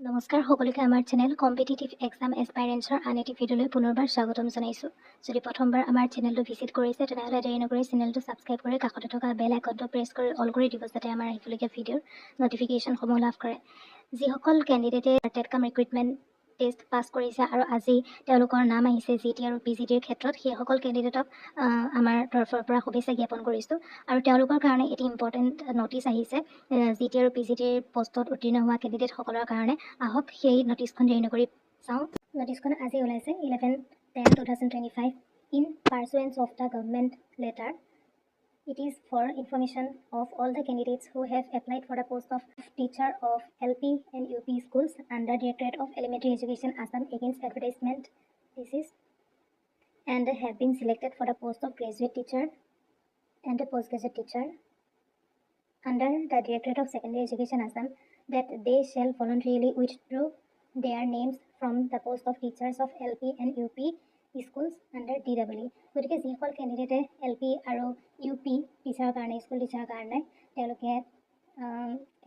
নমস্কাৰ সকলোকে আমাৰ চেনেল কম্পিটিটিভ এক্সাম এস্পাইৰেন্টছৰ আন এটি ভিডিঅ'লৈ পুনৰবাৰ স্বাগতম জনাইছোঁ। যদি প্ৰথমবাৰ আমাৰ চেনেলটো ভিজিট কৰিছে তেনেহ'লে দেৰি নকৰি চেনেলটো ছাবস্ক্ৰাইব কৰি কাষতে থকা বেল আইকনটো প্ৰেছ কৰি অল কৰি দিব যাতে আমাৰ আহিবলগীয়া ভিডিঅ'ৰ নটিফিকেশ্যনসমূহ লাভ কৰে। যিসকল কেণ্ডিডেটে টেটকাম ৰিক্ৰুইটমেণ্ট টেষ্ট পাছ কৰিছে আৰু আজি তেওঁলোকৰ নাম আহিছে জিটি আৰু পিজিটিৰ ক্ষেত্ৰত সেইসকল কেণ্ডিডেটক আমাৰ তৰফৰ পৰা শুভেচ্ছা জ্ঞাপন কৰিছোঁ। আৰু তেওঁলোকৰ কাৰণে এটি ইম্পৰ্টেণ্ট নটিচ আহিছে জিটি আৰু পিজিটিৰ পষ্টত উত্তীৰ্ণ হোৱা কেণ্ডিডেটসকলৰ কাৰণে। আহক সেই নটিচখন দেৰি নকৰি চাওঁ। নটিচখন আজি ওলাইছে 11/10/2025 in pursuance of the government letter. It is for information of all the candidates who have applied for the post of teacher of LP and UP schools under Directorate of Elementary Education Assam against advertisement basis and have been selected for the post of graduate teacher and postgraduate teacher under the Directorate of Secondary Education Assam that they shall voluntarily withdraw their names from the post of teachers of LP and UP schools under DEE। গতিকে যিসকল কেণ্ডিডেটে LP আৰু UP টিচাৰৰ কাৰণে school টিচাৰৰ কাৰণে তেওঁলোকে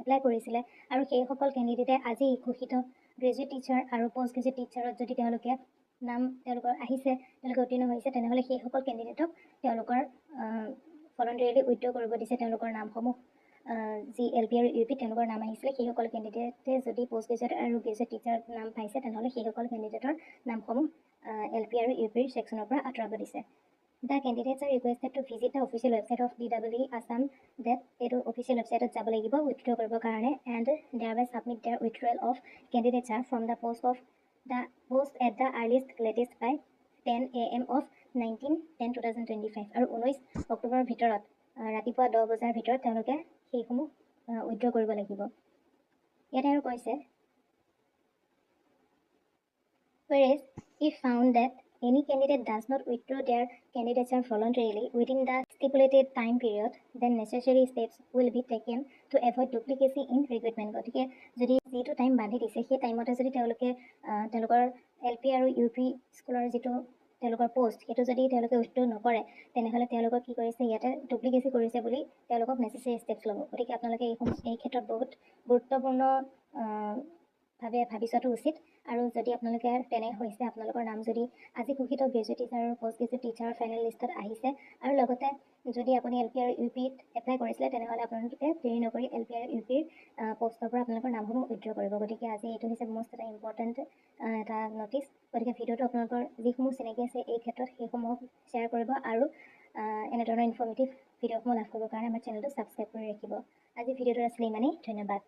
apply কৰিছিলে আৰু সেইসকল কেণ্ডিডেটে আজি ঘোষিত গ্ৰেজুৱেট টিচাৰ আৰু পষ্ট গ্ৰেজুৱেট টিচাৰত যদি তেওঁলোকে নাম তেওঁলোকৰ আহিছে তেওঁলোকে উত্তীৰ্ণ হৈছে তেনেহ'লে সেইসকল কেণ্ডিডেটক তেওঁলোকৰ ভলণ্টাৰীলি উইথড্ৰ কৰিব দিছে তেওঁলোকৰ নামসমূহ। যি LP আৰু UP তেওঁলোকৰ নাম আহিছিলে সেইসকল কেণ্ডিডেটে যদি পষ্ট গ্ৰেজুৱেট আৰু গ্ৰেজুৱেট টিচাৰ নাম পাইছে তেনেহ'লে সেইসকল কেণ্ডিডেটৰ নামসমূহ LP আৰু UPৰ ছেকশ্যনৰ পৰা আঁতৰাব দিছে। The candidates are requested to visit the official website of DEE Assam that এইটো অফিচিয়েল ৱেবছাইটত যাব লাগিব উইথড্ৰ কৰিবৰ কাৰণে and thereby submit their withdrawal of candidature from the post at the earliest latest by 10 AM of 19/10/2025 আৰু 19 অক্টোবৰৰ ভিতৰত ৰাতিপুৱা 10 বজাৰ ভিতৰত তেওঁলোকে সেইসমূহ উইথড্ৰ কৰিব লাগিব। ইয়াতে আৰু কৈছে whereas if found that any candidate does not withdraw their candidature voluntarily within the stipulated time period, then necessary steps will be taken to avoid duplicacy in recruitment। গতিকে যদি যিটো টাইম বান্ধি দিছে সেই টাইমতে যদি তেওঁলোকে তেওঁলোকৰ LP আৰু UP স্কুলৰ যিটো তেওঁলোকৰ পোষ্ট সেইটো যদি তেওঁলোকে উইথড্ৰ নকৰে তেনেহ'লে তেওঁলোকক কি কৰিছে ইয়াতে ডুপ্লিকেচি কৰিছে বুলি তেওঁলোকক নেচেচাৰী ষ্টেপছ ল'ব। গতিকে আপোনালোকে এই ক্ষেত্ৰত বহুত গুৰুত্বপূৰ্ণভাৱে ভাবি চোৱাটো উচিত। আৰু যদি আপোনালোকে তেনে হৈছে আপোনালোকৰ নাম যদি আজি ঘোষিত গ্ৰেজুৱেট টিচাৰ আৰু পষ্ট গ্ৰেজুৱেট টিচাৰৰ ফাইনেল লিষ্টত আহিছে আৰু লগতে যদি আপুনি LP আৰু UPত এপ্লাই কৰিছিলে তেনেহ'লে আপোনালোকে দেৰি নকৰি LP আৰু UPৰ পষ্টৰ পৰা আপোনালোকৰ নামসমূহ উইথড্ৰ কৰিব। গতিকে আজি এইটো হৈছে মষ্ট এটা ইম্পৰ্টেণ্ট এটা নটিচ। গতিকে ভিডিঅ'টো আপোনালোকৰ যিসমূহ চিনাকি আছে এই ক্ষেত্ৰত সেইসমূহক শ্বেয়াৰ কৰিব আৰু এনেধৰণৰ ইনফৰ্মেটিভ ভিডিঅ'সমূহ লাভ কৰিবৰ কাৰণে আমাৰ চেনেলটো ছাবস্ক্ৰাইব কৰি ৰাখিব। আজি ভিডিঅ'টো আছিলে ইমানেই। ধন্যবাদ।